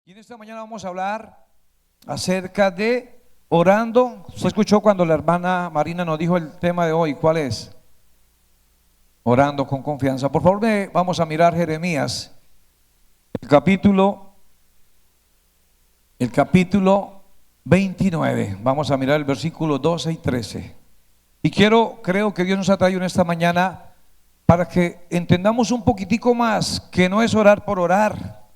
Y en esta mañana vamos a hablar acerca de orando. ¿Usted escuchó cuando la hermana Marina nos dijo el tema de hoy? ¿Cuál es? Orando con confianza. Por favor, vamos a mirar Jeremías, el capítulo 29. Vamos a mirar el versículo 12 y 13. Y creo que Dios nos ha traído en esta mañana para que entendamos un poquitico más que no es orar por orar,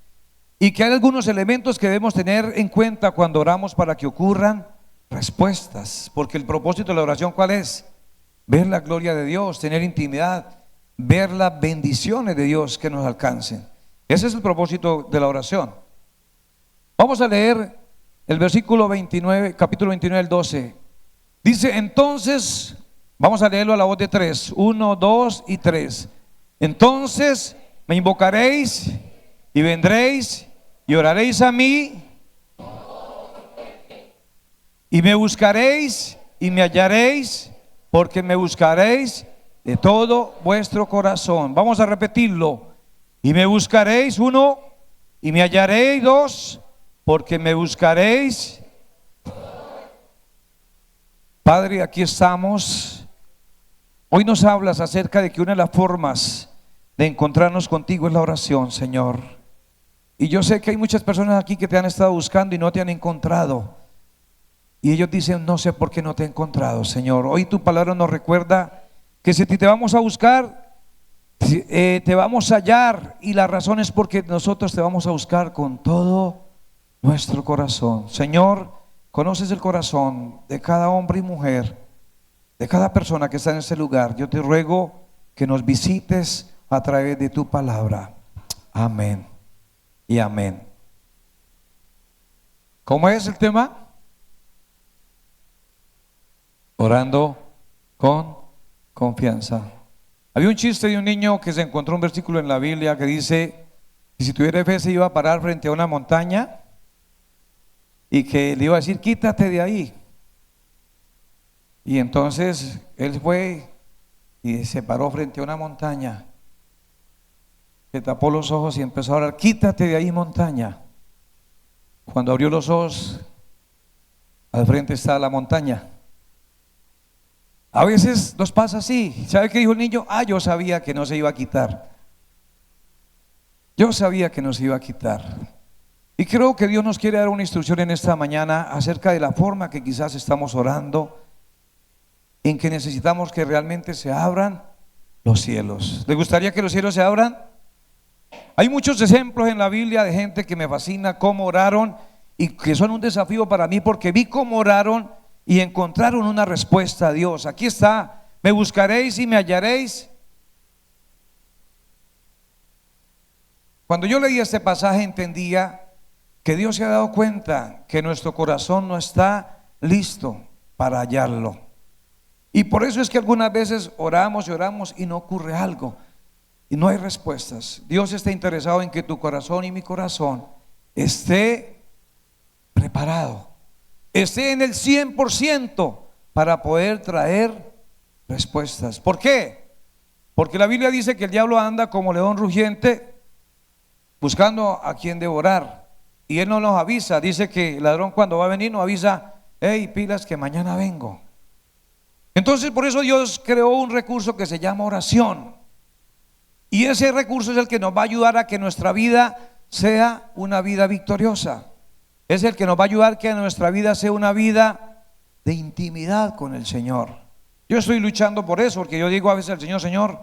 y que hay algunos elementos que debemos tener en cuenta cuando oramos para que ocurran respuestas. Porque el propósito de la oración, ¿cuál es? Ver la gloria de Dios, tener intimidad, ver las bendiciones de Dios que nos alcancen. Ese es el propósito de la oración. Vamos a leer el versículo 29, capítulo 29, el 12. Dice: entonces, vamos a leerlo a la voz de tres: 1, 2 y 3. Entonces me invocaréis y vendréis y oraréis a mí, y me buscaréis y me hallaréis, porque me buscaréis de todo vuestro corazón. Vamos a repetirlo: y me buscaréis, 1, y me hallaréis, 2, porque me buscaréis. Padre, aquí estamos. Hoy nos hablas acerca de que una de las formas de encontrarnos contigo es la oración, Señor. Y yo sé que hay muchas personas aquí que te han estado buscando y no te han encontrado. Y ellos dicen: no sé por qué no te he encontrado, Señor. Hoy tu palabra nos recuerda que si te vamos a buscar, te vamos a hallar. Y la razón es porque nosotros te vamos a buscar con todo nuestro corazón. Señor, conoces el corazón de cada hombre y mujer, de cada persona que está en este lugar. Yo te ruego que nos visites a través de tu palabra. Amén y amén. ¿Cómo es el tema? Orando con confianza. Había un chiste de un niño que se encontró un versículo en la Biblia que dice que si tuviera fe se iba a parar frente a una montaña y que le iba a decir: quítate de ahí. Y entonces él fue y se paró frente a una montaña, se tapó los ojos y empezó a orar: quítate de ahí, montaña. Cuando abrió los ojos, al frente está la montaña. A veces nos pasa así. ¿Sabe qué dijo el niño? Yo sabía que no se iba a quitar. Yo sabía que no se iba a quitar. Y creo que Dios nos quiere dar una instrucción en esta mañana acerca de la forma que quizás estamos orando, en que necesitamos que realmente se abran los cielos. ¿Le gustaría que los cielos se abran? Hay muchos ejemplos en la Biblia de gente que me fascina cómo oraron y que son un desafío para mí, porque vi cómo oraron y encontraron una respuesta a Dios. Aquí está: me buscaréis y me hallaréis. Cuando yo leía este pasaje entendía que Dios se ha dado cuenta que nuestro corazón no está listo para hallarlo. Y por eso es que algunas veces oramos y oramos y no ocurre algo y no hay respuestas. Dios está interesado en que tu corazón y mi corazón esté preparado, esté en el 100% para poder traer respuestas. ¿Por qué? Porque la Biblia dice que el diablo anda como león rugiente buscando a quien devorar, y él no nos avisa. Dice que el ladrón cuando va a venir nos avisa: hey, pilas que mañana vengo. Entonces por eso Dios creó un recurso que se llama oración, y ese recurso es el que nos va a ayudar a que nuestra vida sea una vida victoriosa. Es el que nos va a ayudar a que nuestra vida sea una vida de intimidad con el Señor. Yo estoy luchando por eso, porque yo digo a veces al Señor: Señor,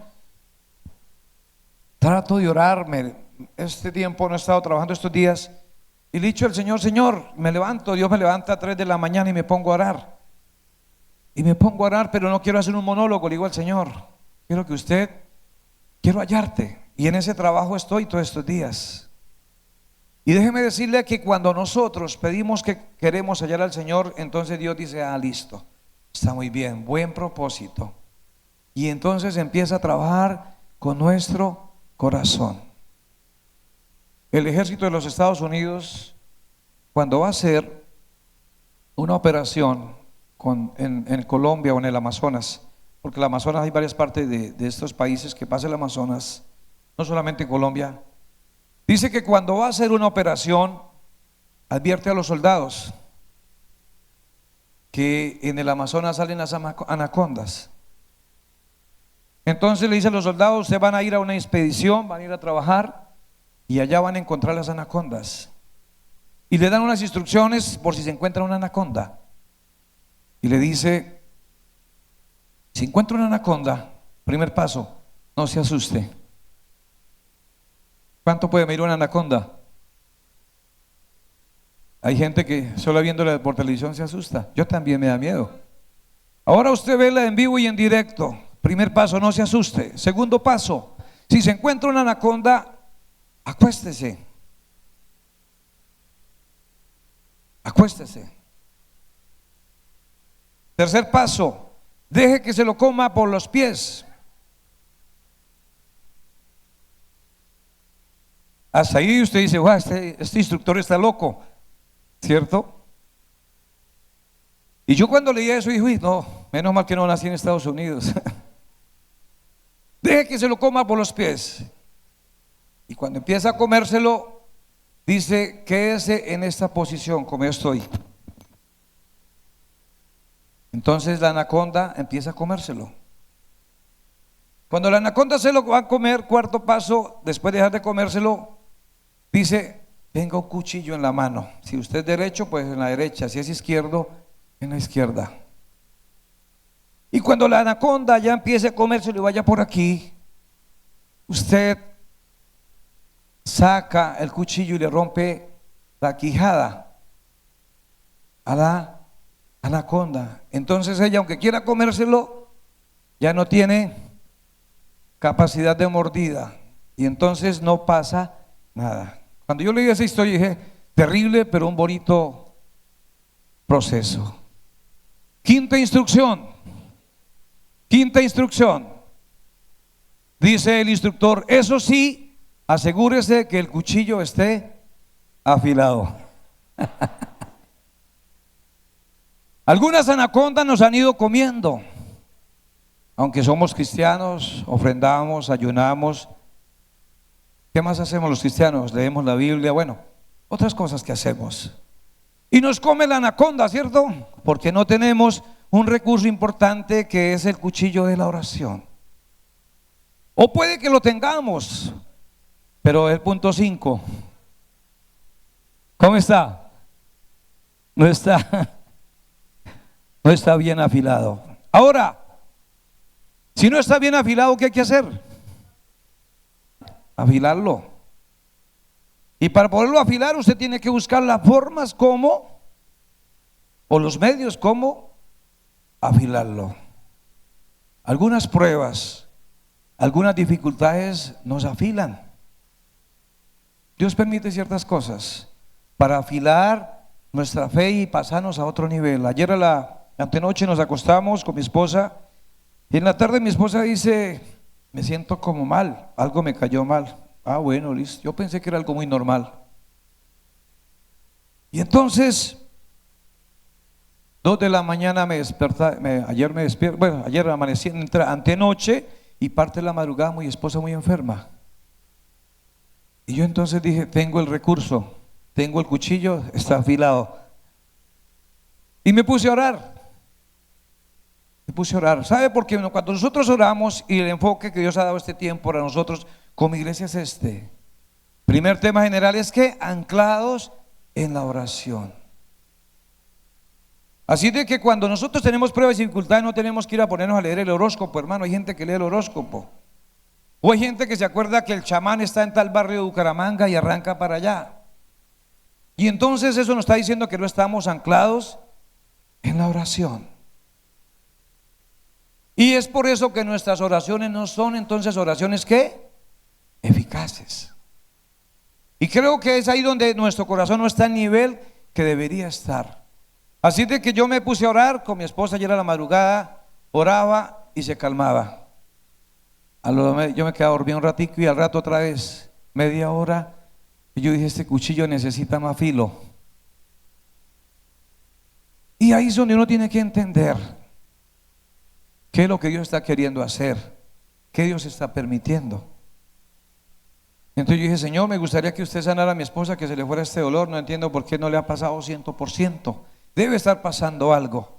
trato de orarme. Este tiempo no he estado trabajando estos días, y le he dicho al Señor: Señor, me levanto, Dios me levanta a 3 de la mañana y me pongo a orar. Y me pongo a orar, pero no quiero hacer un monólogo. Le digo al Señor: quiero hallarte. Y en ese trabajo estoy todos estos días. Y déjeme decirle que cuando nosotros pedimos que queremos hallar al Señor, entonces Dios dice: listo, está muy bien, buen propósito. Y entonces empieza a trabajar con nuestro corazón. El ejército de los Estados Unidos, cuando va a hacer una operación en Colombia o en el Amazonas, porque el Amazonas hay varias partes de estos países que pasa el Amazonas, no solamente en Colombia. Dice que cuando va a hacer una operación, advierte a los soldados que en el Amazonas salen las anacondas. Entonces le dice a los soldados: ustedes van a ir a una expedición, van a ir a trabajar y allá van a encontrar las anacondas. Y le dan unas instrucciones por si se encuentra una anaconda. Y le dice: si encuentra una anaconda, primer paso, no se asuste. ¿Cuánto puede medir una anaconda? Hay gente que solo viéndola por televisión se asusta. Yo también me da miedo. Ahora usted vela en vivo y en directo. Primer paso, no se asuste. Segundo paso, si se encuentra una anaconda, acuéstese. Acuéstese. Tercer paso, deje que se lo coma por los pies. Hasta ahí usted dice: wow, este instructor está loco, ¿cierto? Y yo cuando leí eso dije: uy, no, menos mal que no nací en Estados Unidos. Deje que se lo coma por los pies. Y cuando empieza a comérselo, dice: quédese en esta posición como yo estoy. Entonces la anaconda empieza a comérselo. Cuando la anaconda se lo va a comer, cuarto paso, después de dejar de comérselo, dice: tenga un cuchillo en la mano. Si usted es derecho, pues en la derecha. Si es izquierdo, en la izquierda. Y cuando la anaconda ya empiece a comérselo y vaya por aquí, usted saca el cuchillo y le rompe la quijada a la anaconda. Entonces ella, aunque quiera comérselo, ya no tiene capacidad de mordida y entonces no pasa nada. Cuando yo leí esa historia dije: terrible, pero un bonito proceso. Quinta instrucción. Dice el instructor: eso sí, asegúrese que el cuchillo esté afilado. Algunas anacondas nos han ido comiendo. Aunque somos cristianos, ofrendamos, ayunamos. ¿Qué más hacemos los cristianos? Leemos la Biblia, bueno, otras cosas que hacemos. Y nos come la anaconda, ¿cierto? Porque no tenemos un recurso importante que es el cuchillo de la oración. O puede que lo tengamos, pero el punto 5, ¿cómo está? No está bien afilado. Ahora, si no está bien afilado, ¿qué hay que hacer? Afilarlo. Y para poderlo afilar, usted tiene que buscar las formas como, o los medios como afilarlo. Algunas pruebas, algunas dificultades nos afilan. Dios permite ciertas cosas para afilar nuestra fe y pasarnos a otro nivel. Ayer antenoche nos acostamos con mi esposa y en la tarde mi esposa dice: me siento como mal, algo me cayó mal. Ah, bueno, listo. Yo pensé que era algo muy normal. Y entonces 2 de la mañana me desperté, ayer me despierto, bueno, ayer amanecí, antenoche y parte de la madrugada mi esposa muy enferma. Y yo entonces dije: tengo el recurso, tengo el cuchillo, está afilado. Y me puse a orar. ¿Sabe por qué? Cuando nosotros oramos, y el enfoque que Dios ha dado este tiempo para nosotros como iglesia es este. Primer tema general es que anclados en la oración. Así de que cuando nosotros tenemos pruebas y dificultades, no tenemos que ir a ponernos a leer el horóscopo, hermano. Hay gente que lee el horóscopo. O hay gente que se acuerda que el chamán está en tal barrio de Bucaramanga y arranca para allá. Y entonces eso nos está diciendo que no estamos anclados en la oración. Y es por eso que nuestras oraciones no son entonces oraciones ¿qué? Eficaces. Y creo que es ahí donde nuestro corazón no está al nivel que debería estar. Así de que yo me puse a orar con mi esposa ayer a la madrugada, oraba y se calmaba. Yo me quedaba dormido un ratico y al rato otra vez, media hora, y yo dije: este cuchillo necesita más filo. Y ahí es donde uno tiene que entender qué es lo que Dios está queriendo hacer, qué Dios está permitiendo. Entonces yo dije, Señor, me gustaría que usted sanara a mi esposa, que se le fuera este dolor. No entiendo por qué no le ha pasado 100%. Debe estar pasando algo.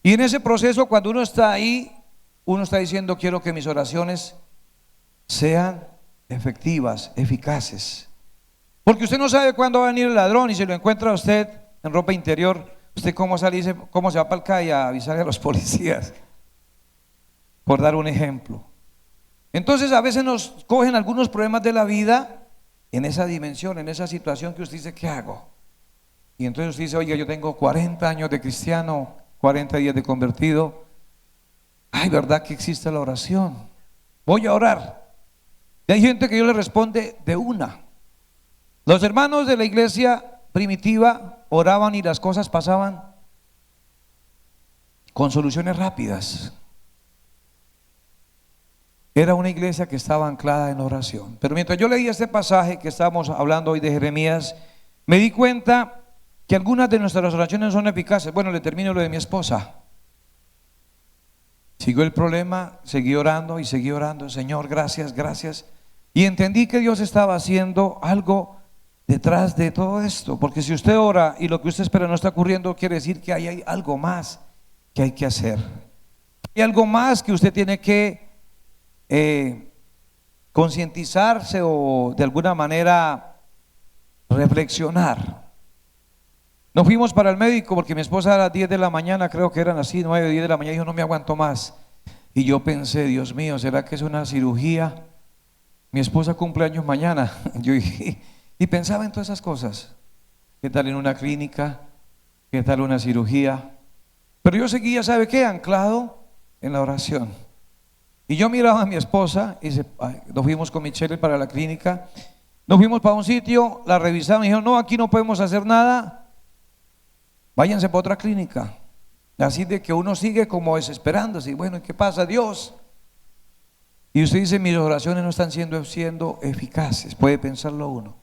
Y en ese proceso, cuando uno está ahí, uno está diciendo, quiero que mis oraciones sean efectivas, eficaces. Porque usted no sabe cuándo va a venir el ladrón y si lo encuentra usted en ropa interior, usted cómo sale, cómo se va para el CAI a avisarle a los policías, por dar un ejemplo. Entonces a veces nos cogen algunos problemas de la vida en esa dimensión, en esa situación que usted dice, ¿qué hago? Y entonces usted dice, oiga, yo tengo 40 años de cristiano, 40 días de convertido. Ay, ¿verdad que existe la oración? Voy a orar. Y hay gente que Dios le responde de una. Los hermanos de la iglesia primitiva oraban y las cosas pasaban con soluciones rápidas. Era una iglesia que estaba anclada en oración. Pero mientras yo leía este pasaje que estamos hablando hoy de Jeremías, me di cuenta que algunas de nuestras oraciones son eficaces. Bueno, le termino lo de mi esposa. Siguió el problema, seguí orando y seguí orando. Señor, gracias, gracias. Y entendí que Dios estaba haciendo algo detrás de todo esto. Porque si usted ora y lo que usted espera no está ocurriendo, quiere decir que hay algo más que hay que hacer. Hay algo más que usted tiene que concientizarse o de alguna manera reflexionar. Nos fuimos para el médico porque mi esposa a las 10 de la mañana, creo que eran así, 9 o 10 de la mañana, dijo, no me aguanto más. Y yo pensé, Dios mío, ¿será que es una cirugía? Mi esposa cumple años mañana. Yo dije, y pensaba en todas esas cosas. ¿Qué tal en una clínica? ¿Qué tal una cirugía? Pero yo seguía, ¿sabe qué? Anclado en la oración. Y yo miraba a mi esposa y nos fuimos con Michelle para la clínica. Nos fuimos para un sitio, la revisamos y dijeron, no, aquí no podemos hacer nada. Váyanse para otra clínica. Así de que uno sigue como desesperándose. Y bueno, ¿qué pasa, Dios? Y usted dice, mis oraciones no están siendo eficaces. Puede pensarlo uno.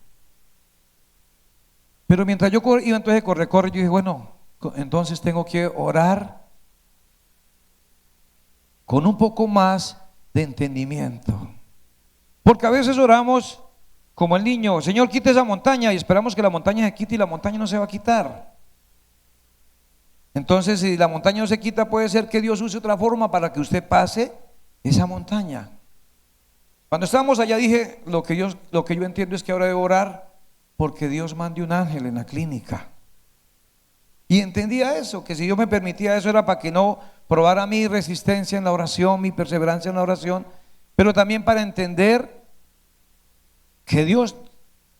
Pero mientras yo iba entonces corre, yo dije, bueno, entonces tengo que orar con un poco más de entendimiento. Porque a veces oramos como el niño, Señor, quite esa montaña, y esperamos que la montaña se quite y la montaña no se va a quitar. Entonces, si la montaña no se quita, puede ser que Dios use otra forma para que usted pase esa montaña. Cuando estábamos allá dije, lo que yo entiendo es que ahora debo orar porque Dios mande un ángel en la clínica. Y entendía eso, que si Dios me permitía eso era para que no probara mi resistencia en la oración, mi perseverancia en la oración, pero también para entender que Dios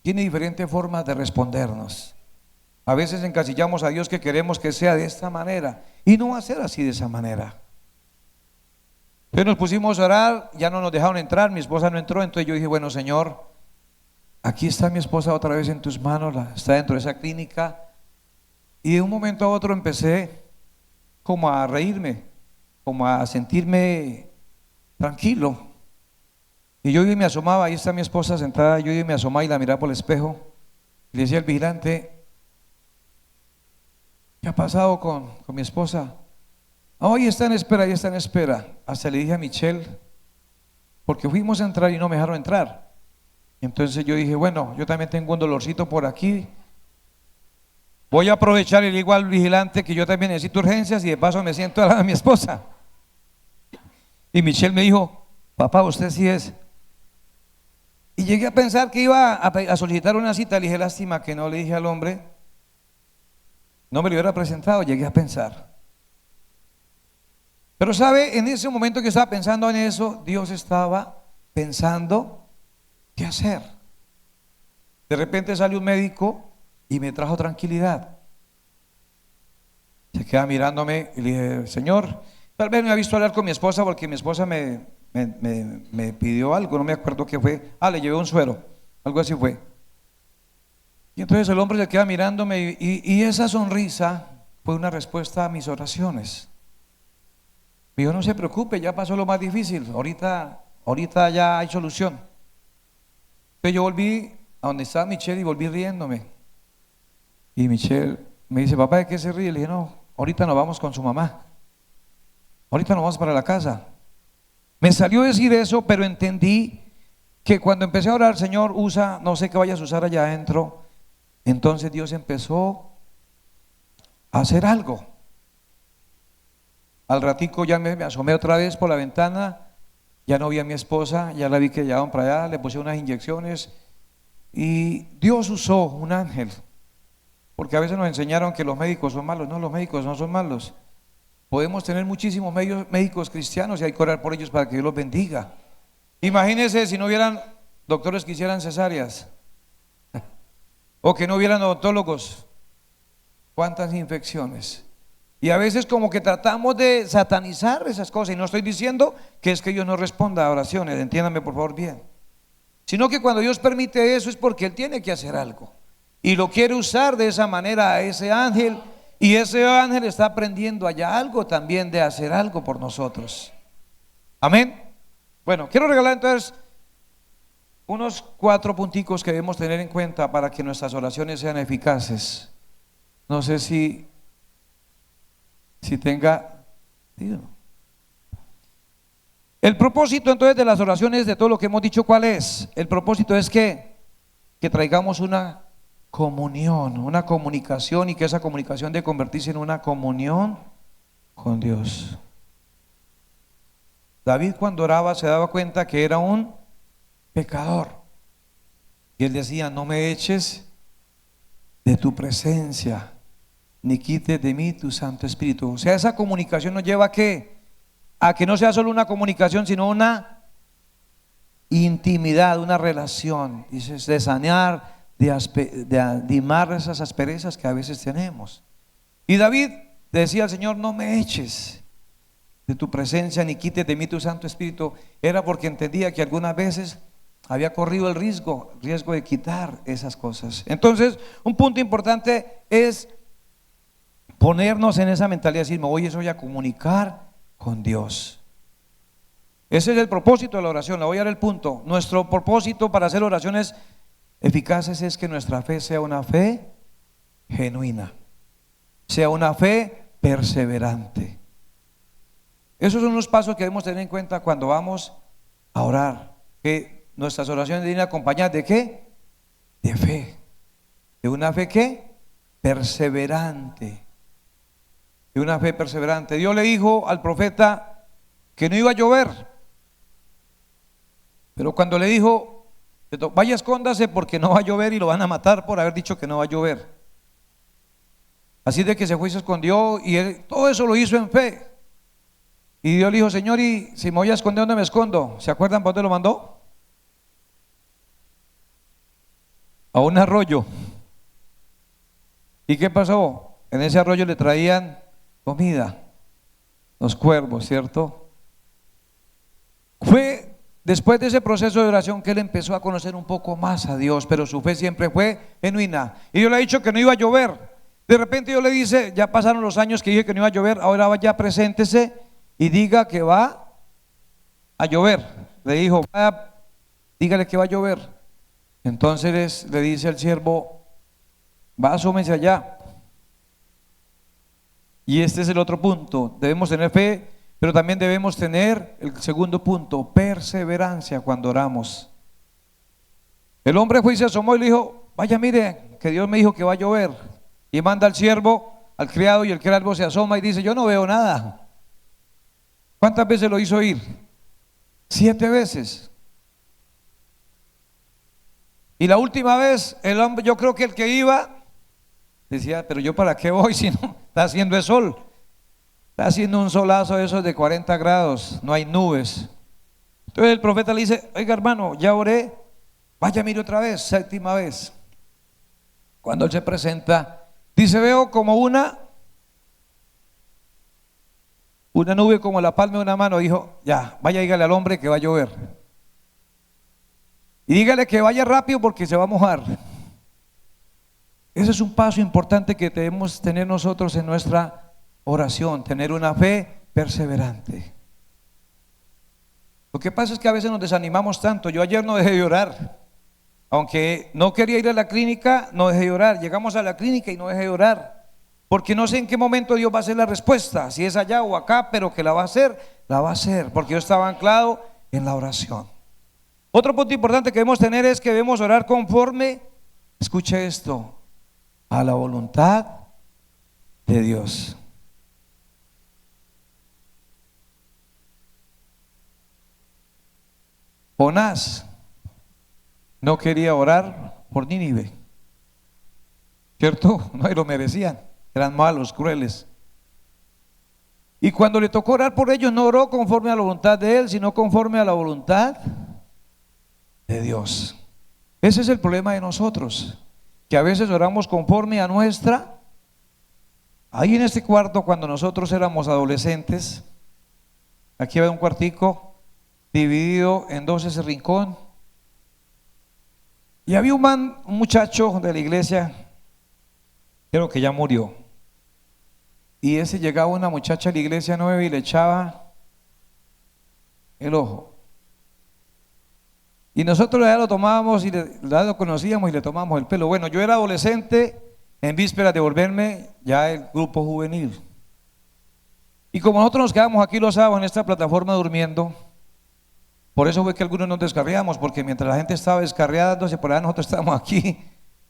tiene diferentes formas de respondernos. A veces encasillamos a Dios que queremos que sea de esta manera y no va a ser así de esa manera. Entonces nos pusimos a orar, ya no nos dejaron entrar, mi esposa no entró, entonces yo dije, bueno, Señor, aquí está mi esposa otra vez en tus manos, está dentro de esa clínica. Y de un momento a otro empecé como a reírme, como a sentirme tranquilo. Y yo me asomaba, ahí está mi esposa sentada, yo me asomaba y la miraba por el espejo. Y le decía al vigilante, ¿qué ha pasado con mi esposa? Hoy está en espera, ya está en espera. Hasta le dije a Michelle, porque fuimos a entrar y no me dejaron entrar. Entonces yo dije, bueno, yo también tengo un dolorcito por aquí. Voy a aprovechar y le digo al vigilante que yo también necesito urgencias y de paso me siento al lado de mi esposa. Y Michelle me dijo, papá, usted sí es. Y llegué a pensar que iba a solicitar una cita. Le dije, lástima que no le dije al hombre, no me lo hubiera presentado. Llegué a pensar. Pero sabe, en ese momento que estaba pensando en eso, Dios estaba pensando qué hacer. De repente salió un médico y me trajo tranquilidad. Se queda mirándome y le dije, Señor, tal vez me ha visto hablar con mi esposa porque mi esposa me pidió algo, no me acuerdo qué fue. Le llevé un suero, algo así fue. Y entonces el hombre se queda mirándome y esa sonrisa fue una respuesta a mis oraciones. Me dijo, no se preocupe, ya pasó lo más difícil, ahorita ya hay solución. Entonces yo volví a donde estaba Michelle y volví riéndome. Y Michelle me dice, papá, ¿de qué se ríe? Le dije, no, ahorita nos vamos con su mamá. Ahorita nos vamos para la casa. Me salió decir eso, pero entendí que cuando empecé a orar, Señor, usa, no sé qué vayas a usar allá adentro, entonces Dios empezó a hacer algo. Al ratico ya me asomé otra vez por la ventana, ya no vi a mi esposa, ya la vi que llevaban para allá, le puse unas inyecciones y Dios usó un ángel, porque a veces nos enseñaron que los médicos son malos. No, los médicos no son malos. Podemos tener muchísimos médicos cristianos y hay que orar por ellos para que Dios los bendiga. Imagínense si no hubieran doctores que hicieran cesáreas o que no hubieran odontólogos, cuántas infecciones. Y a veces como que tratamos de satanizar esas cosas, y no estoy diciendo que es que Dios no responda a oraciones, entiéndame por favor bien, sino que cuando Dios permite eso es porque Él tiene que hacer algo y lo quiere usar de esa manera a ese ángel, y ese ángel está aprendiendo allá algo también de hacer algo por nosotros. Amén. Bueno, quiero regalar entonces unos 4 punticos que debemos tener en cuenta para que nuestras oraciones sean eficaces. No sé si tenga. El propósito entonces de las oraciones, de todo lo que hemos dicho, ¿cuál es? El propósito es que traigamos una comunión, una comunicación, y que esa comunicación debe convertirse en una comunión con Dios. David, cuando oraba, se daba cuenta que era un pecador, y él decía: no me eches de tu presencia, ni quites de mí tu Santo Espíritu. O sea, esa comunicación nos lleva a que no sea solo una comunicación, sino una intimidad, una relación, dices, de sanear, de animar esas asperezas que a veces tenemos. Y David decía al Señor: no me eches de tu presencia, ni quites de mí tu Santo Espíritu. Era porque entendía que algunas veces había corrido el riesgo de quitar esas cosas. Entonces, un punto importante es ponernos en esa mentalidad de decir: me voy a comunicar con Dios. Ese es el propósito de la oración. Le voy a dar el punto. Nuestro propósito para hacer oraciones eficaces es que nuestra fe sea una fe genuina, sea una fe perseverante. Esos son los pasos que debemos tener en cuenta cuando vamos a orar, que nuestras oraciones deben ir acompañadas ¿de qué? De fe, de una fe ¿qué? Perseverante, de una fe perseverante. Dios le dijo al profeta que no iba a llover, pero cuando le dijo: vaya, escóndase porque no va a llover y lo van a matar por haber dicho que no va a llover. Así de que se fue y se escondió, y él todo eso lo hizo en fe. Y Dios le dijo: Señor, y si me voy a esconder, ¿dónde me escondo? ¿Se acuerdan por dónde lo mandó? A un arroyo. ¿Y qué pasó? En ese arroyo le traían comida, los cuervos, ¿cierto? Fue después de ese proceso de oración que él empezó a conocer un poco más a Dios, pero su fe siempre fue genuina. Y Dios le ha dicho que no iba a llover. De repente Dios le dice: ya pasaron los años que dije que no iba a llover, ahora vaya, preséntese y diga que va a llover. Le dijo: vaya, dígale que va a llover. Entonces le dice al siervo: va, asómese allá. Y este es el otro punto. Debemos tener fe, pero también debemos tener el segundo punto: perseverancia cuando oramos. El hombre fue y se asomó y le dijo: vaya, mire, que Dios me dijo que va a llover. Y manda al siervo, al criado, y el criado se asoma y dice: yo no veo nada. ¿Cuántas veces lo hizo ir? 7 veces. Y la última vez, el hombre, yo creo que el que iba decía: pero yo para qué voy si no está haciendo el sol, está haciendo un solazo de esos de 40 grados, no hay nubes. Entonces el profeta le dice: oiga, hermano, ya oré, vaya, mire otra vez, 7ª vez. Cuando él se presenta, dice: veo como una nube como la palma de una mano. Dijo: ya, vaya, dígale al hombre que va a llover, y dígale que vaya rápido porque se va a mojar. Ese es un paso importante que debemos tener nosotros en nuestra oración, tener una fe perseverante. Lo que pasa es que a veces nos desanimamos tanto. Yo ayer no dejé de orar, aunque no quería ir a la clínica, no dejé de orar. Llegamos a la clínica y no dejé de orar, porque no sé en qué momento Dios va a hacer la respuesta, si es allá o acá, pero que la va a hacer, porque yo estaba anclado en la oración. Otro punto importante que debemos tener es que debemos orar conforme, escuche esto, a la voluntad de Dios. Jonás no quería orar por Nínive, ¿cierto? No lo merecían, eran malos, crueles. Y cuando le tocó orar por ellos, no oró conforme a la voluntad de él, sino conforme a la voluntad de Dios. Ese es el problema de nosotros, que a veces oramos conforme a nuestra. Ahí en este cuarto, cuando nosotros éramos adolescentes, aquí había un cuartico dividido en dos, ese rincón, y había un muchacho de la iglesia, creo que ya murió, y ese llegaba una muchacha a la iglesia nueva y le echaba el ojo. Y nosotros ya lo tomábamos y ya lo conocíamos y le tomábamos el pelo. Bueno, yo era adolescente en vísperas de volverme ya el grupo juvenil. Y como nosotros nos quedamos aquí los sábados en esta plataforma durmiendo, por eso fue que algunos nos descarriamos, porque mientras la gente estaba descarriándose por allá, nosotros estábamos aquí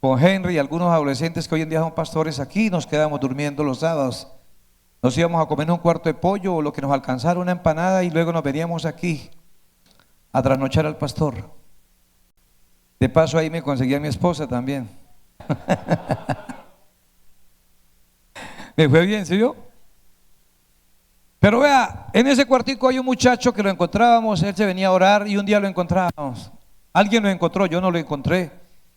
con Henry y algunos adolescentes que hoy en día son pastores aquí, nos quedamos durmiendo los sábados. Nos íbamos a comer un cuarto de pollo o lo que nos alcanzara, una empanada, y luego nos veníamos aquí a trasnochar al pastor. De paso ahí me conseguí a mi esposa también. Me fue bien, ¿sí yo? Pero vea, en ese cuartico hay un muchacho que lo encontrábamos, él se venía a orar y un día lo encontrábamos. Alguien lo encontró, yo no lo encontré.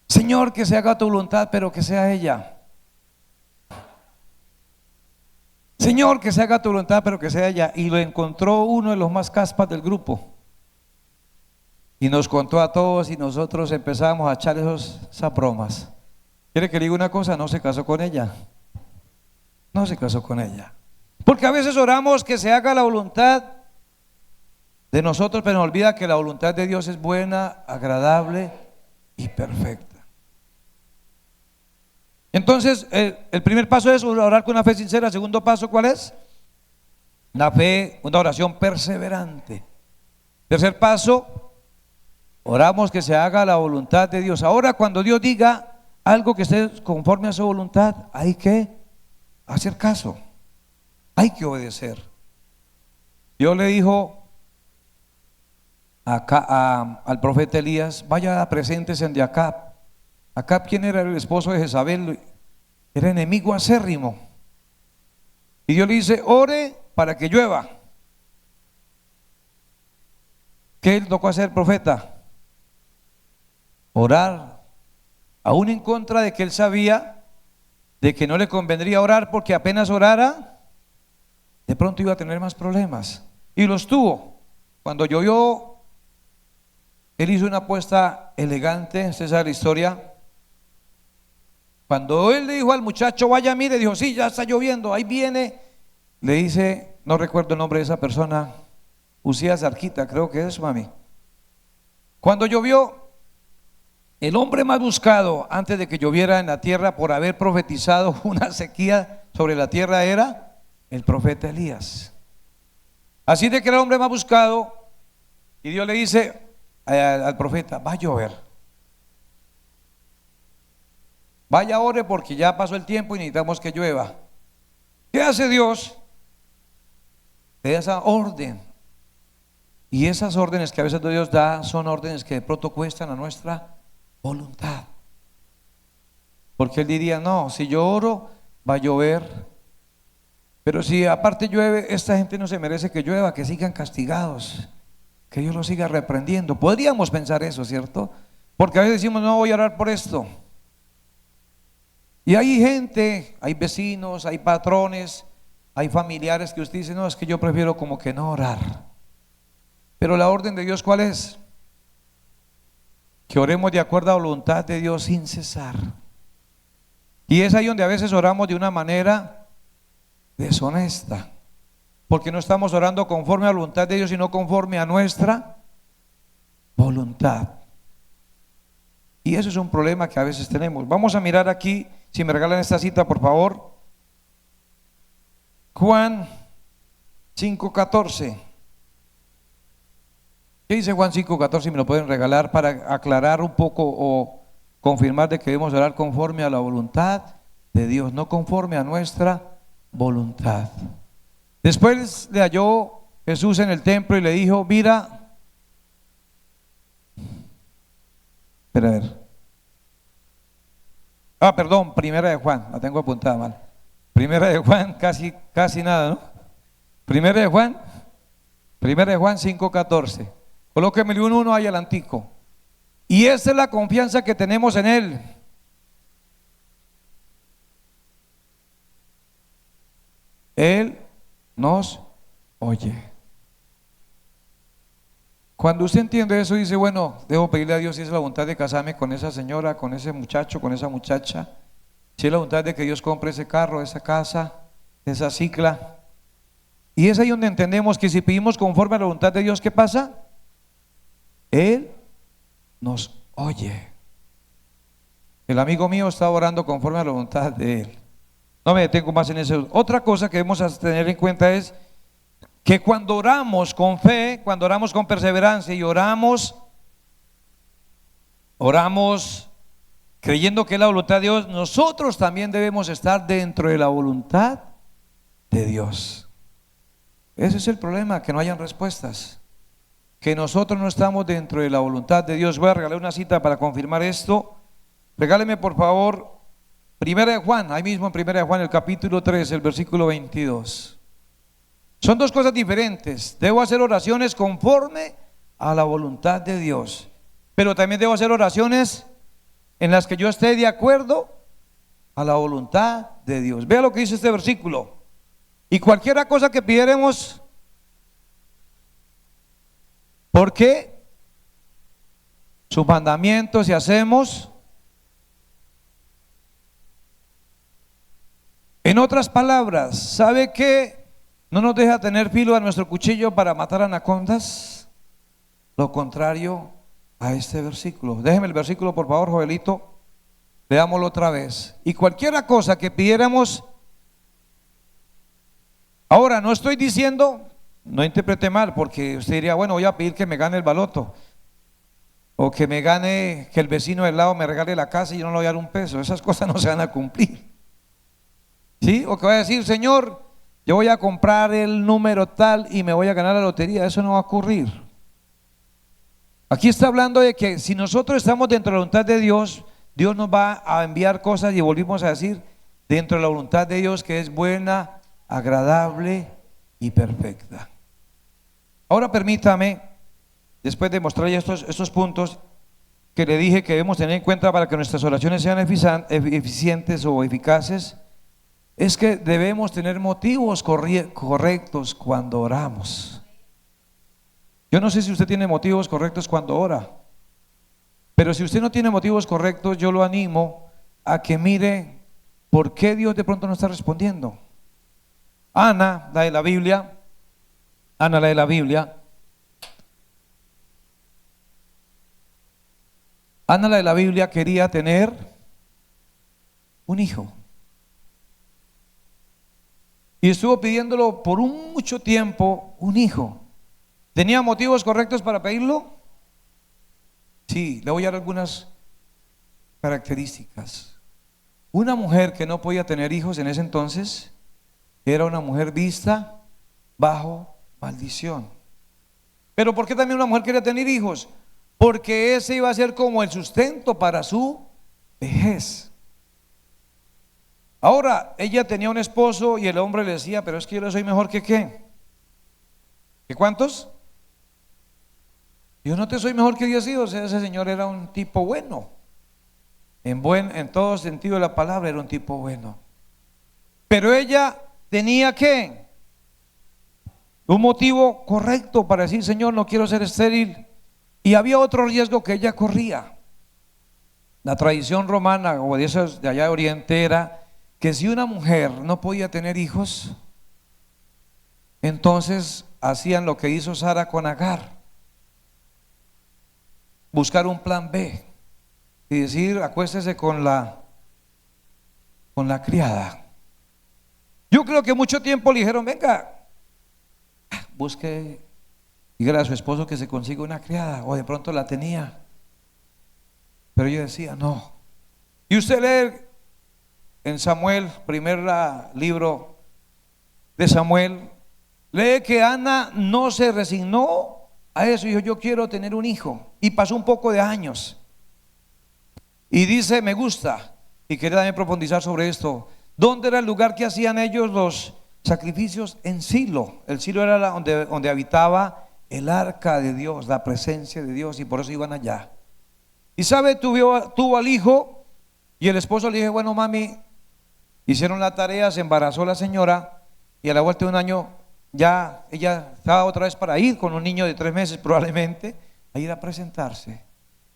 Señor, que se haga tu voluntad, pero que sea ella. Señor, que se haga tu voluntad, pero que sea ella. Y lo encontró uno de los más caspas del grupo. Y nos contó a todos y nosotros empezamos a echar esas bromas. ¿Quiere que le diga una cosa? No se casó con ella. No se casó con ella. Porque a veces oramos que se haga la voluntad de nosotros, pero nos olvida que la voluntad de Dios es buena, agradable y perfecta. Entonces, el primer paso es orar con una fe sincera. El segundo paso, ¿cuál es? La fe, una oración perseverante. Tercer paso, oramos que se haga la voluntad de Dios. Ahora, cuando Dios diga algo que esté conforme a su voluntad, hay que hacer caso, hay que obedecer. Dios le dijo al profeta Elías: vaya, preséntese en Acab. Acab, ¿quién era? El esposo de Jezabel, era enemigo acérrimo. Y Dios le dice: ore para que llueva. ¿Qué le tocó hacer el profeta? Orar, aún en contra de que él sabía de que no le convendría orar, porque apenas orara, de pronto iba a tener más problemas. Y los tuvo. Cuando llovió, él hizo una apuesta elegante. Usted sabe la historia. Cuando él le dijo al muchacho: vaya, mire, dijo: sí, ya está lloviendo, ahí viene. Le dice, no recuerdo el nombre de esa persona, Usías Arquita, creo que es, mami. Cuando llovió, el hombre más buscado antes de que lloviera en la tierra por haber profetizado una sequía sobre la tierra era el profeta Elías. Así de que era el hombre más buscado, y Dios le dice al profeta: va a llover, vaya, ore, porque ya pasó el tiempo y necesitamos que llueva. ¿Qué hace Dios? Le da esa orden. Y esas órdenes que a veces Dios da son órdenes que de pronto cuestan a nuestra voluntad. Porque Él diría: no, si yo oro va a llover, pero si aparte llueve, esta gente no se merece que llueva, que sigan castigados, que Dios los siga reprendiendo. Podríamos pensar eso, ¿cierto? Porque a veces decimos: no voy a orar por esto. Y hay gente, hay vecinos, hay patrones, hay familiares que usted dice: no, es que yo prefiero como que no orar. Pero la orden de Dios, ¿cuál es? Que oremos de acuerdo a la voluntad de Dios sin cesar. Y es ahí donde a veces oramos de una manera deshonesta, porque no estamos orando conforme a la voluntad de Dios, sino conforme a nuestra voluntad. Y eso es un problema que a veces tenemos. Vamos a mirar aquí, si me regalan esta cita, por favor, Juan 5:14. ¿Qué dice Juan 5:14? Me lo pueden regalar para aclarar un poco o confirmar de que debemos orar conforme a la voluntad de Dios, no conforme a nuestra voluntad. Después le halló Jesús en el templo y le dijo, mira, espera a ver. Perdón, primera de Juan, la tengo apuntada mal. Primera de Juan, casi nada, ¿no? Primera de Juan 5:14. Colóqueme un 1 ahí al antico. Y esa es la confianza que tenemos en Él. Él nos oye. Cuando usted entiende eso, dice, bueno, debo pedirle a Dios si es la voluntad de casarme con esa señora, con ese muchacho, con esa muchacha. Si es la voluntad de que Dios compre ese carro, esa casa, esa cicla. Y es ahí donde entendemos que si pedimos conforme a la voluntad de Dios, ¿qué pasa? Él nos oye. El amigo mío está orando conforme a la voluntad de Él. No me detengo más en eso. Otra cosa que debemos tener en cuenta es que cuando oramos con fe, cuando oramos con perseverancia y oramos creyendo que es la voluntad de Dios, nosotros también debemos estar dentro de la voluntad de Dios. Ese es el problema, que no hayan respuestas, que nosotros no estamos dentro de la voluntad de Dios. Voy a regalar una cita para confirmar esto. Regáleme por favor Primera de Juan, ahí mismo en Primera de Juan, el capítulo 3, el versículo 22. Son dos cosas diferentes. Debo hacer oraciones conforme a la voluntad de Dios, pero también debo hacer oraciones en las que yo esté de acuerdo a la voluntad de Dios. Vea lo que dice este versículo. Y cualquiera cosa que pidiéremos, porque sus mandamientos y hacemos. En otras palabras, ¿sabe qué no nos deja tener filo a nuestro cuchillo para matar anacondas? Lo contrario a este versículo. Déjeme el versículo por favor, Joelito. Leámoslo otra vez. Y cualquiera cosa que pidiéramos. Ahora, no estoy diciendo, no interprete mal, porque usted diría, bueno, voy a pedir que me gane el baloto, o que me gane, que el vecino del lado me regale la casa y yo no le voy a dar un peso. Esas cosas no se van a cumplir. ¿Sí? O que voy a decir, Señor, yo voy a comprar el número tal y me voy a ganar la lotería. Eso no va a ocurrir. Aquí está hablando de que si nosotros estamos dentro de la voluntad de Dios, Dios nos va a enviar cosas, y volvimos a decir, dentro de la voluntad de Dios, que es buena, agradable y perfecta. Ahora permítame, después de mostrar ya estos puntos que le dije que debemos tener en cuenta para que nuestras oraciones sean eficientes o eficaces, es que debemos tener motivos correctos cuando oramos. Yo no sé si usted tiene motivos correctos cuando ora, pero si usted no tiene motivos correctos, yo lo animo a que mire por qué Dios de pronto no está respondiendo. Ana, la de la Biblia, Ana, la de la Biblia, Ana, la de la Biblia, quería tener un hijo. Y estuvo pidiéndolo por mucho tiempo, un hijo. ¿Tenía motivos correctos para pedirlo? Sí, le voy a dar algunas características. Una mujer que no podía tener hijos en ese entonces era una mujer vista bajo maldición. ¿Pero por qué también una mujer quería tener hijos? Porque ese iba a ser como el sustento para su vejez. Ahora, ella tenía un esposo y el hombre le decía, pero es que yo le soy mejor que ¿qué? ¿Que cuántos? Yo no te soy mejor que 10 hijos. Ese señor era un tipo bueno. En todo sentido de la palabra era un tipo bueno. Pero ella tenía ¿qué? Un motivo correcto para decir, Señor, no quiero ser estéril. Y había otro riesgo que ella corría. La tradición romana o de esos de allá de Oriente era que si una mujer no podía tener hijos, entonces hacían lo que hizo Sara con Agar, buscar un plan B y decir, acuéstese con la criada. Yo creo que mucho tiempo le dijeron, venga, busque dígale a su esposo que se consiga una criada, o de pronto la tenía. Pero yo decía, no. Y usted lee en Samuel, primer libro de Samuel, lee que Ana no se resignó a eso, dijo, yo quiero tener un hijo. Y pasó un poco de años. Y dice, me gusta, y quería también profundizar sobre esto. ¿Dónde era el lugar que hacían ellos los sacrificios? En Silo. El Silo era donde habitaba el arca de Dios, la presencia de Dios, y por eso iban allá. Y sabe, tuvo al hijo, y el esposo le dijo, bueno mami, hicieron la tarea, se embarazó la señora, y a la vuelta de un año ya ella estaba otra vez para ir con un niño de 3 meses probablemente, a ir a presentarse.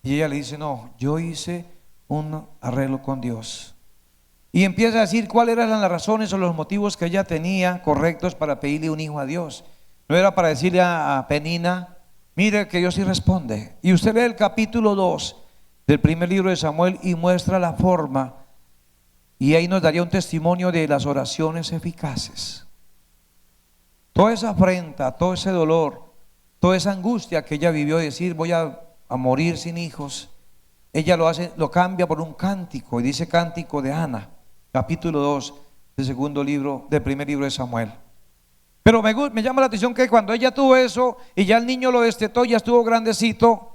Y ella le dice, no, yo hice un arreglo con Dios. Y empieza a decir cuáles eran las razones o los motivos que ella tenía correctos para pedirle un hijo a Dios. No era para decirle a Penina, mire que Dios sí responde. Y usted lee el capítulo 2 del primer libro de Samuel y muestra la forma, y ahí nos daría un testimonio de las oraciones eficaces. Toda esa afrenta, todo ese dolor, toda esa angustia que ella vivió de decir voy a morir sin hijos, ella lo cambia por un cántico, y dice cántico de Ana, capítulo 2 del del primer libro de Samuel. Pero me llama la atención que cuando ella tuvo eso y ya el niño lo destetó, ya estuvo grandecito,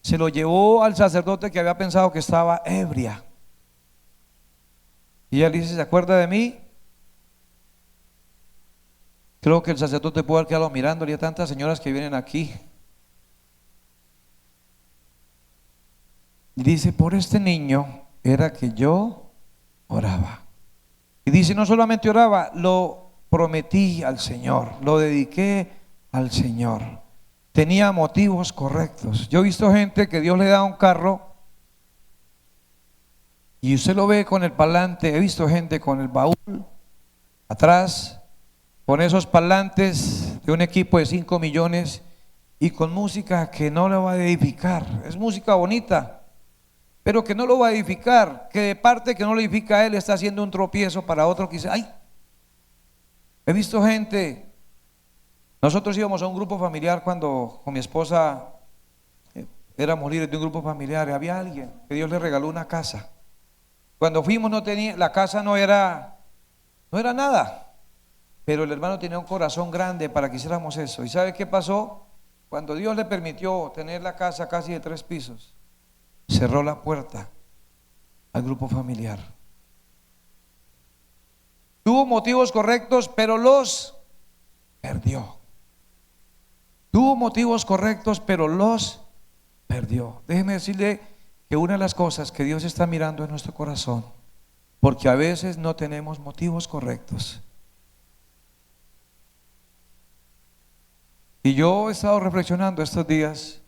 se lo llevó al sacerdote que había pensado que estaba ebria. Y ella le dice, ¿se acuerda de mí? Creo que el sacerdote puede haber quedado mirándole a tantas señoras que vienen aquí. Y dice, por este niño era que yo oraba. Y dice, no solamente oraba, lo prometí al Señor, lo dediqué al Señor. Tenía motivos correctos. Yo he visto gente que Dios le da un carro y usted lo ve con el parlante. He visto gente con el baúl atrás, con esos parlantes de un equipo de 5 millones y con música que no le va a edificar. Es música bonita, pero que no lo va a edificar, que de parte que no lo edifica a él está haciendo un tropiezo para otro que dice, ay, he visto gente. Nosotros íbamos a un grupo familiar cuando con mi esposa éramos líderes de un grupo familiar, y había alguien que Dios le regaló una casa. Cuando fuimos la casa no era nada, pero el hermano tenía un corazón grande para que hiciéramos eso. ¿Y sabe qué pasó? Cuando Dios le permitió tener la casa casi de 3 pisos, cerró la puerta al grupo familiar. Tuvo motivos correctos, pero los perdió. Tuvo motivos correctos, pero los perdió. Déjeme decirle que una de las cosas que Dios está mirando en nuestro corazón, porque a veces no tenemos motivos correctos. Y yo he estado reflexionando estos días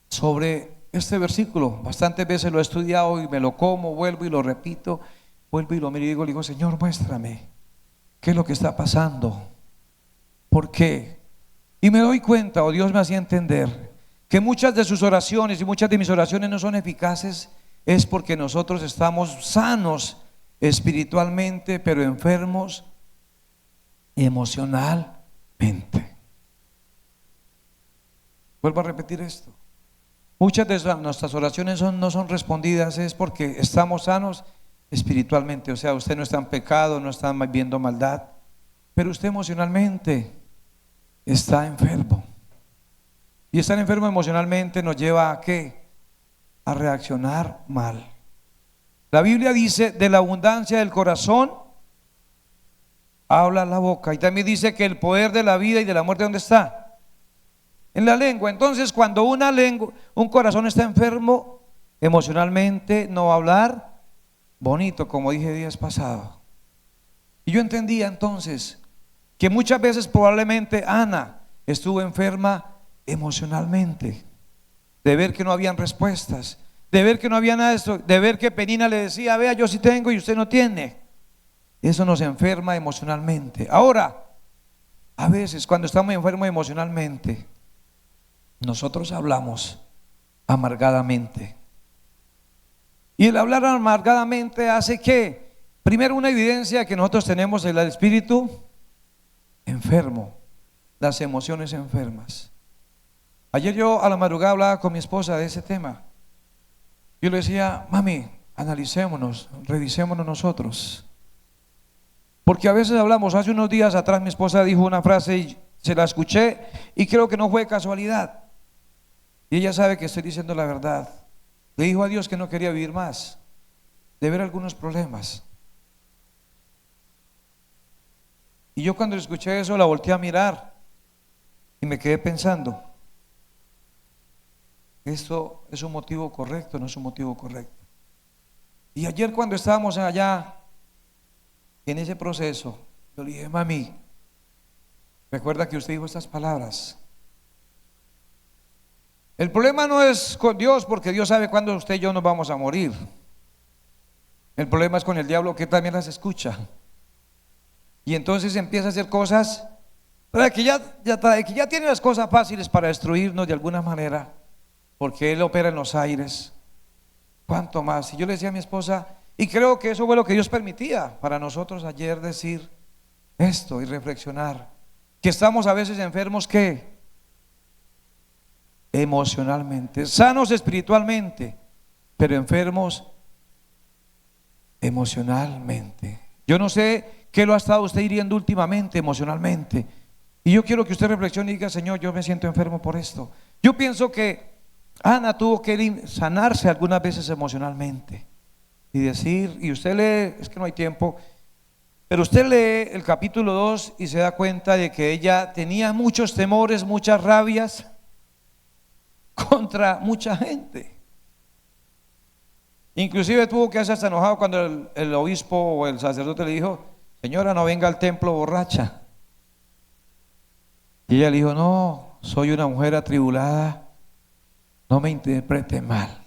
sobre este versículo. Bastantes veces lo he estudiado y me lo como, vuelvo y lo repito, vuelvo y lo miro y digo, Señor, muéstrame qué es lo que está pasando, por qué. Y me doy cuenta, o Dios me hacía entender, que muchas de sus oraciones y muchas de mis oraciones no son eficaces, es porque nosotros estamos sanos espiritualmente, pero enfermos emocionalmente. Vuelvo a repetir esto. Muchas de nuestras oraciones no son respondidas, es porque estamos sanos espiritualmente. O sea, usted no está en pecado, no está viendo maldad, pero usted emocionalmente está enfermo. Y estar enfermo emocionalmente nos lleva a ¿qué? A reaccionar mal. La Biblia dice, de la abundancia del corazón habla la boca. Y también dice que el poder de la vida y de la muerte, ¿dónde está? En la lengua. Entonces, cuando un corazón está enfermo emocionalmente, no va a hablar bonito, como dije días pasados. Y yo entendía entonces que muchas veces probablemente Ana estuvo enferma emocionalmente, de ver que no habían respuestas, de ver que no había nada de esto, de ver que Penina le decía, vea, yo sí tengo y usted no tiene. Eso nos enferma emocionalmente. Ahora, a veces cuando estamos enfermos emocionalmente, nosotros hablamos amargadamente. Y el hablar amargadamente hace que, primero, una evidencia que nosotros tenemos el espíritu enfermo. las emociones enfermas. Ayer yo a la madrugada hablaba con mi esposa de ese tema. Yo le decía, mami, analicémonos, revisémonos nosotros. Porque a veces hablamos, hace unos días atrás mi esposa dijo una frase y se la escuché y creo que no fue casualidad. Y ella sabe que estoy diciendo la verdad. Le dijo a Dios que no quería vivir más, de ver algunos problemas. Y yo cuando escuché eso la volteé a mirar y me quedé pensando, ¿esto es un motivo correcto o no es un motivo correcto? Y ayer cuando estábamos allá en ese proceso, yo le dije, mami, recuerda que usted dijo estas palabras. El problema no es con Dios, porque Dios sabe cuándo usted y yo nos vamos a morir. El problema es con el diablo, que también las escucha. Y entonces empieza a hacer cosas para que ya tiene las cosas fáciles para destruirnos de alguna manera, porque Él opera en los aires. ¿Cuánto más? Y yo le decía a mi esposa, y creo que eso fue lo que Dios permitía para nosotros ayer, decir esto y reflexionar, que estamos a veces enfermos, ¿qué? Emocionalmente, sanos espiritualmente, pero enfermos emocionalmente. Yo no sé qué lo ha estado usted hiriendo últimamente emocionalmente, y yo quiero que usted reflexione y diga, Señor, yo me siento enfermo por esto. Yo pienso que Ana tuvo que sanarse algunas veces emocionalmente y decir, y usted lee, es que no hay tiempo, pero usted lee el capítulo 2 y se da cuenta de que ella tenía muchos temores, muchas rabias contra mucha gente. Inclusive tuvo que hacerse enojado cuando el obispo o el sacerdote le dijo, señora, no venga al templo borracha. Y ella le dijo, no, soy una mujer atribulada, no me interprete mal.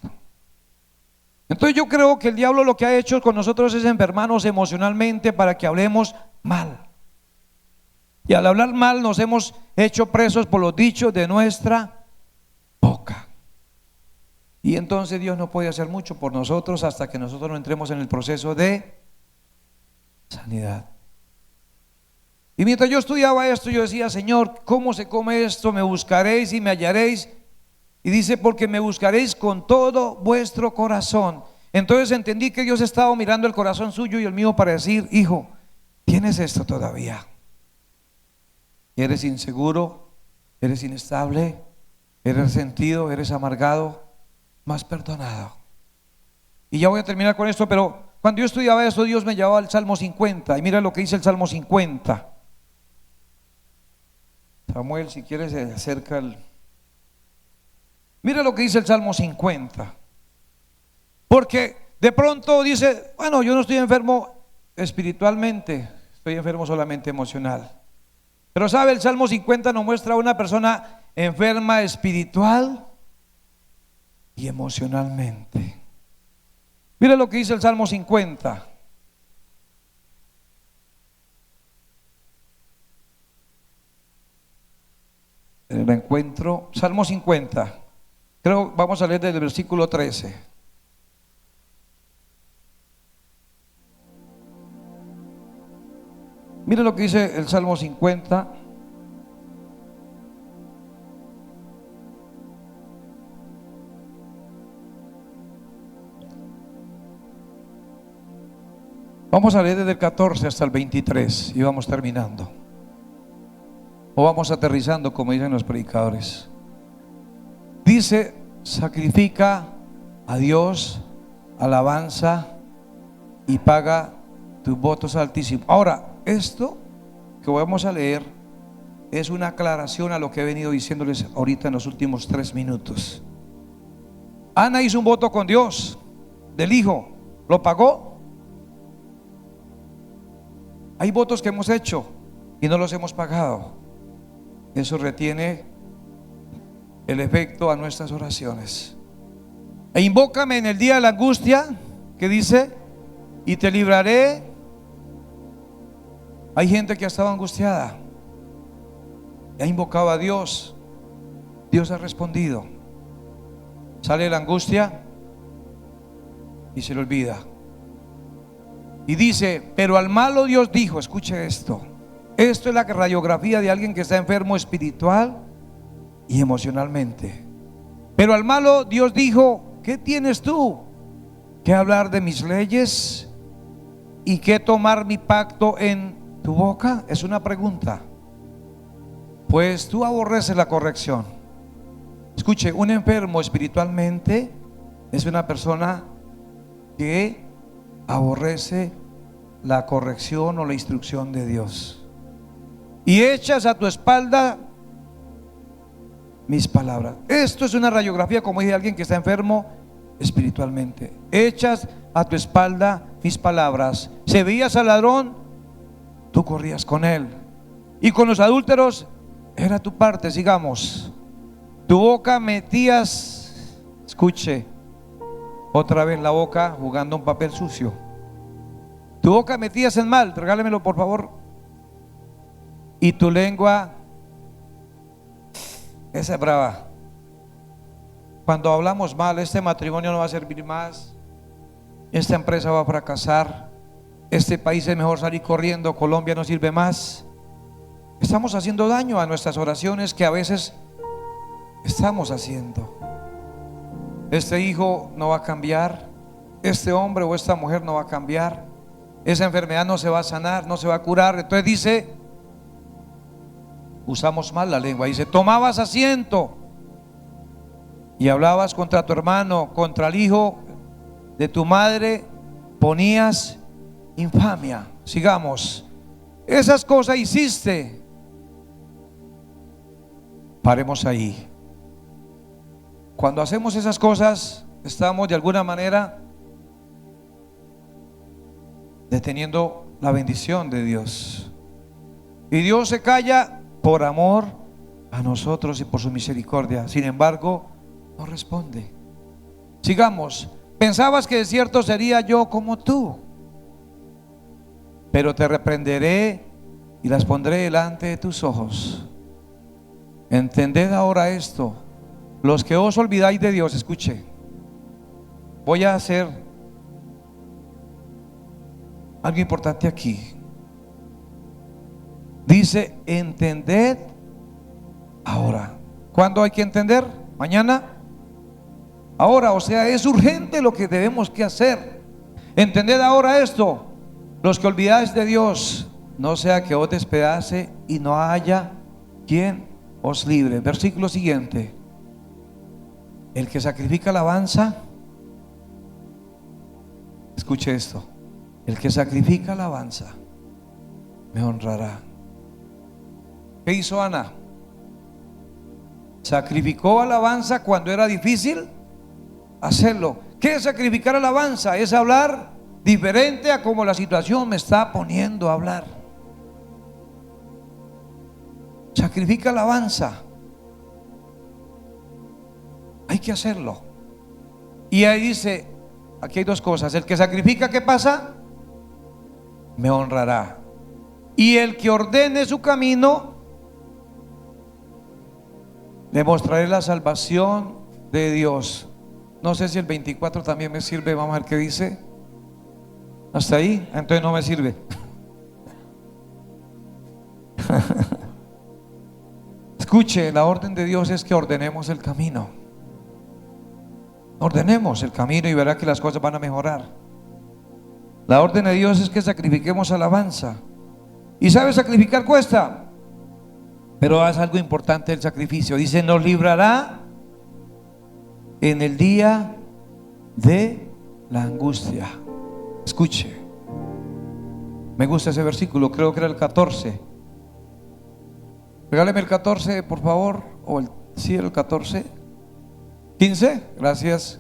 Entonces yo creo que el diablo lo que ha hecho con nosotros es enfermarnos emocionalmente para que hablemos mal. Y al hablar mal nos hemos hecho presos por los dichos de nuestra boca. Y entonces Dios no puede hacer mucho por nosotros hasta que nosotros no entremos en el proceso de sanidad. Y mientras yo estudiaba esto, yo decía, Señor, ¿cómo se come esto? Me buscaréis y me hallaréis. Y dice, porque me buscaréis con todo vuestro corazón. Entonces entendí que Dios estaba mirando el corazón suyo y el mío para decir, hijo, tienes esto todavía. Eres inseguro, eres inestable, eres resentido, eres amargado, más perdonado. Y ya voy a terminar con esto, pero cuando yo estudiaba esto, Dios me llevaba al Salmo 50. Y mira lo que dice el Salmo 50. Samuel, si quieres, se acerca el... Mira lo que dice el Salmo 50. Porque de pronto dice, bueno, yo no estoy enfermo espiritualmente, estoy enfermo solamente emocional. Pero sabe, el Salmo 50 nos muestra a una persona enferma espiritual y emocionalmente. Mira lo que dice el Salmo 50. El encuentro, Salmo 50. Creo, vamos a leer desde el versículo 13. Mira lo que dice el Salmo 50. Vamos a leer desde el 14 hasta el 23 y vamos terminando. O vamos aterrizando, como dicen los predicadores. Dice, sacrifica a Dios alabanza y paga tus votos altísimos. Ahora, esto que vamos a leer es una aclaración a lo que he venido diciéndoles ahorita en los últimos 3 minutos. Ana hizo un voto con Dios del hijo, ¿lo pagó? Hay votos que hemos hecho y no los hemos pagado. Eso retiene el efecto a nuestras oraciones. E invócame en el día de la angustia, que dice, y te libraré. Hay gente que ha estado angustiada y ha invocado a Dios. Dios ha respondido. Sale la angustia y se le olvida. Y dice, pero al malo Dios dijo, escuche esto, Esto es la radiografía de alguien que está enfermo espiritual y emocionalmente. Pero al malo Dios dijo: ¿qué tienes tú que hablar de mis leyes y que tomar mi pacto en tu boca? Es una pregunta. Pues tú aborreces la corrección. Escuche, un enfermo espiritualmente es una persona que aborrece la corrección o la instrucción de Dios. Y echas a tu espalda mis palabras. Esto es una radiografía, como dije, de alguien que está enfermo espiritualmente. Echas a tu espalda mis palabras. Si veías al ladrón, tú corrías con él, y con los adúlteros era tu parte. Sigamos. Tu boca metías, escuche, otra vez la boca jugando un papel sucio. Tu boca metías en mal, regálemelo por favor. Y tu lengua, esa es brava. Cuando hablamos mal, este matrimonio no va a servir más, esta empresa va a fracasar, este país es mejor salir corriendo, Colombia no sirve más. Estamos haciendo daño a nuestras oraciones que a veces estamos haciendo. Este hijo no va a cambiar, este hombre o esta mujer no va a cambiar, esa enfermedad no se va a sanar, no se va a curar. Entonces dice, usamos mal la lengua. Dice: tomabas asiento y hablabas contra tu hermano, contra el hijo de tu madre, ponías infamia. Sigamos. Esas cosas hiciste. Paremos ahí. Cuando hacemos esas cosas, estamos de alguna manera deteniendo la bendición de Dios. Y Dios se calla por amor a nosotros y por su misericordia. Sin embargo, no responde. Sigamos. Pensabas que de cierto sería yo como tú, pero te reprenderé y las pondré delante de tus ojos. Entended ahora esto, los que os olvidáis de Dios. Escuche, voy a hacer algo importante aquí. Dice: entended ahora. ¿Cuándo hay que entender? Mañana. Ahora, o sea, es urgente lo que debemos que hacer. Entended ahora esto, los que olvidáis de Dios, no sea que os despedace y no haya quien os libre. Versículo siguiente: el que sacrifica alabanza, escuche esto, el que sacrifica alabanza me honrará. ¿Qué hizo Ana? Sacrificó alabanza cuando era difícil hacerlo. ¿Qué es sacrificar alabanza? Es hablar diferente a como la situación me está poniendo a hablar. Sacrifica alabanza. Hay que hacerlo. Y ahí dice, aquí hay dos cosas: el que sacrifica, ¿qué pasa? Me honrará. Y el que ordene su camino, le mostraré la salvación de Dios. No sé si el 24 también me sirve. Vamos a ver qué dice. Hasta ahí, entonces no me sirve. Escuche, la orden de Dios es que ordenemos el camino. Ordenemos el camino y verá que las cosas van a mejorar. La orden de Dios es que sacrifiquemos alabanza. ¿Y sabe sacrificar cuesta? Pero es algo importante el sacrificio. Dice: nos librará en el día de la angustia. Escuche, me gusta ese versículo, creo que era el 14. Regáleme el 14 por favor. O sí, el 14. 15, gracias.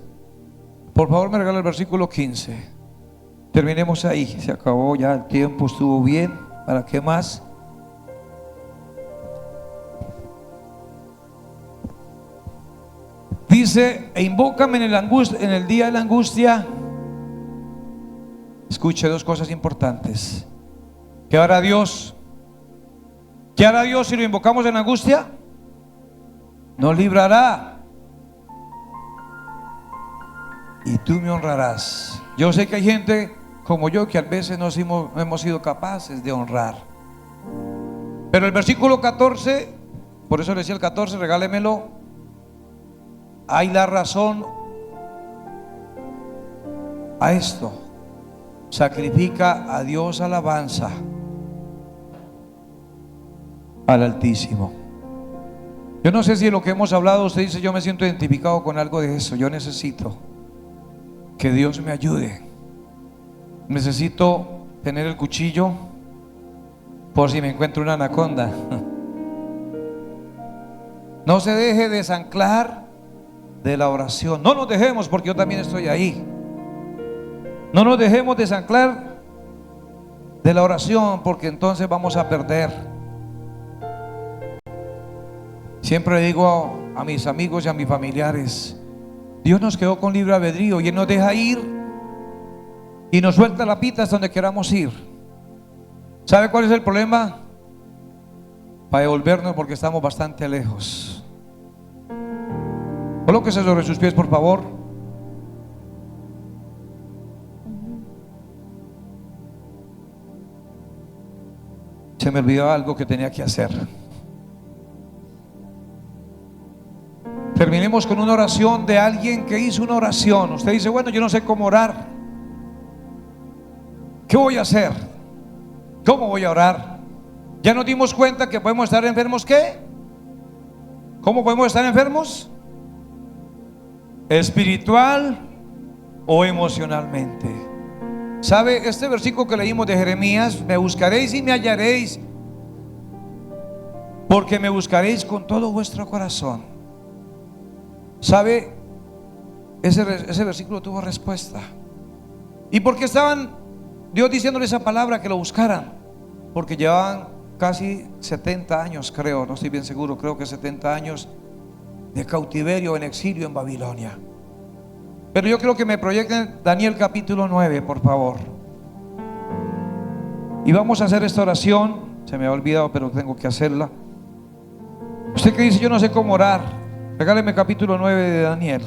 Por favor me regala el versículo 15. Terminemos ahí, se acabó ya el tiempo, estuvo bien. ¿Para qué más? Dice: e invócame en el día de la angustia. Escuche dos cosas importantes. ¿Qué hará Dios? ¿Qué hará Dios si lo invocamos en la angustia? Nos librará. Y tú me honrarás. Yo sé que hay gente como yo que a veces no hemos sido capaces de honrar. Pero el versículo 14, por eso le decía el 14, regálemelo, hay la razón a esto. Sacrifica a Dios alabanza al Altísimo. Yo no sé si en lo que hemos hablado usted dice: yo me siento identificado con algo de eso. Yo necesito que Dios me ayude. Necesito tener el cuchillo por si me encuentro una anaconda. No se deje desanclar de la oración. No nos dejemos, porque yo también estoy ahí. No nos dejemos desanclar de la oración, porque entonces vamos a perder. Siempre digo a mis amigos y a mis familiares: Dios nos quedó con libre albedrío y Él nos deja ir y nos suelta la pita hasta donde queramos ir. ¿Sabe cuál es el problema? Para devolvernos, porque estamos bastante lejos. Colóquese sobre sus pies, por favor. Se me olvidó algo que tenía que hacer. Terminemos con una oración de alguien que hizo una oración. Usted dice: bueno, yo no sé cómo orar. ¿Qué voy a hacer? ¿Cómo voy a orar? Ya nos dimos cuenta que podemos estar enfermos. ¿Qué? ¿Cómo podemos estar enfermos? Espiritual o emocionalmente. ¿Sabe? Este versículo que leímos de Jeremías: me buscaréis y me hallaréis, porque me buscaréis con todo vuestro corazón. ¿Sabe? Ese versículo tuvo respuesta. ¿Y por qué estaban Dios diciéndole esa palabra, que lo buscaran? Porque llevaban casi 70 años, creo, no estoy bien seguro, creo que 70 años de cautiverio, en exilio en Babilonia. Pero yo creo que me proyecten Daniel capítulo 9, por favor. Y vamos a hacer esta oración. Se me ha olvidado, pero tengo que hacerla. Usted que dice: yo no sé cómo orar, regáleme capítulo 9 de Daniel.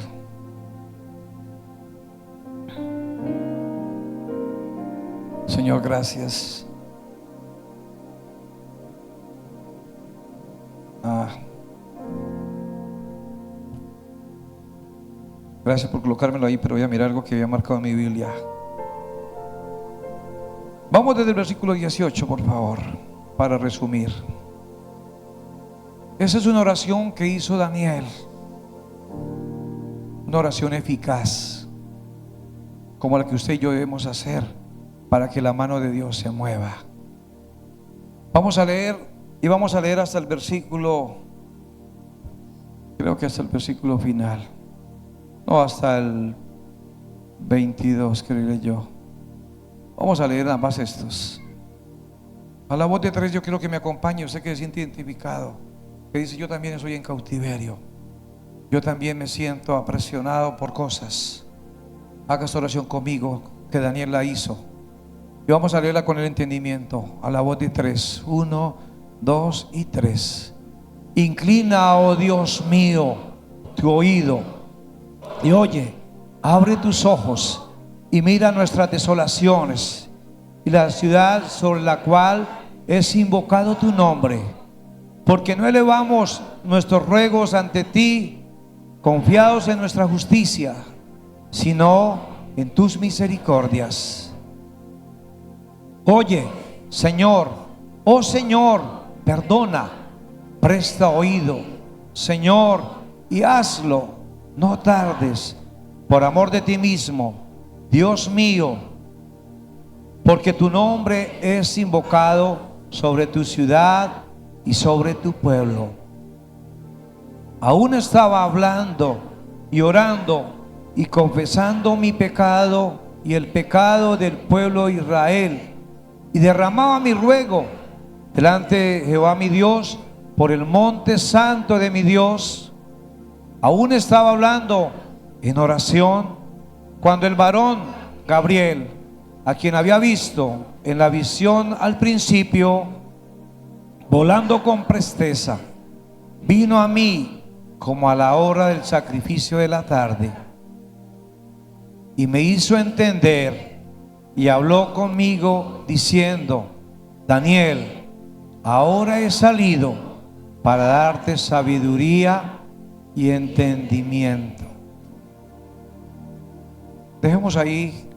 Señor, gracias. Gracias por colocármelo ahí, pero voy a mirar algo que había marcado en mi Biblia. Vamos desde el versículo 18, por favor, para resumir. Esa es una oración que hizo Daniel, una oración eficaz, como la que usted y yo debemos hacer para que la mano de Dios se mueva. Vamos a leer, y vamos a leer hasta el versículo, creo que hasta el versículo final. No, hasta el 22, creeré yo. Vamos a leer nada más estos. A la voz de 3 yo quiero que me acompañe. Usted que se siente identificado, que dice: yo también estoy en cautiverio, yo también me siento apresionado por cosas. Haga esta oración conmigo, que Daniel la hizo, y vamos a leerla con el entendimiento. A la voz de 3, 1, 2 y 3. Inclina, oh Dios mío, tu oído y oye, abre tus ojos y mira nuestras desolaciones y la ciudad sobre la cual es invocado tu nombre, porque no elevamos nuestros ruegos ante ti confiados en nuestra justicia, sino en tus misericordias. Oye, Señor, oh Señor, perdona, presta oído, Señor, y hazlo. No tardes, por amor de ti mismo, Dios mío, porque tu nombre es invocado sobre tu ciudad y sobre tu pueblo. Aún estaba hablando y orando y confesando mi pecado y el pecado del pueblo de Israel, y derramaba mi ruego delante de Jehová mi Dios por el monte santo de mi Dios. Aún estaba hablando en oración cuando el varón Gabriel, a quien había visto en la visión al principio, volando con presteza, vino a mí como a la hora del sacrificio de la tarde, y me hizo entender y habló conmigo diciendo: Daniel, ahora he salido para darte sabiduría y entendimiento. Dejemos ahí.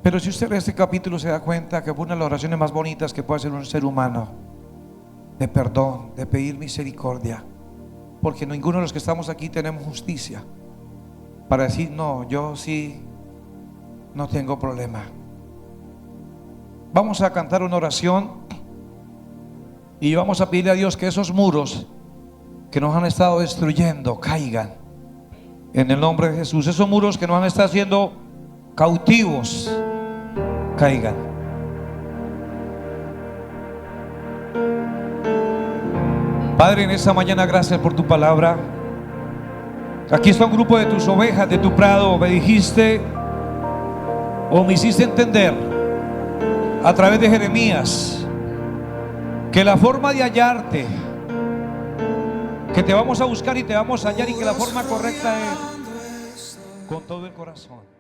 Pero si usted lee este capítulo se da cuenta que fue una de las oraciones más bonitas que puede hacer un ser humano, de perdón, de pedir misericordia, porque ninguno de los que estamos aquí tenemos justicia para decir no, yo sí no tengo problema. Vamos a cantar una oración y vamos a pedirle a Dios que esos muros que nos han estado destruyendo caigan en el nombre de Jesús. Esos muros que nos han estado haciendo cautivos caigan. Padre, en esta mañana gracias por tu palabra. Aquí está un grupo de tus ovejas de tu prado. Me dijiste o me hiciste entender a través de Jeremías que la forma de hallarte, que te vamos a buscar y te vamos a hallar, y que la forma correcta es con todo el corazón.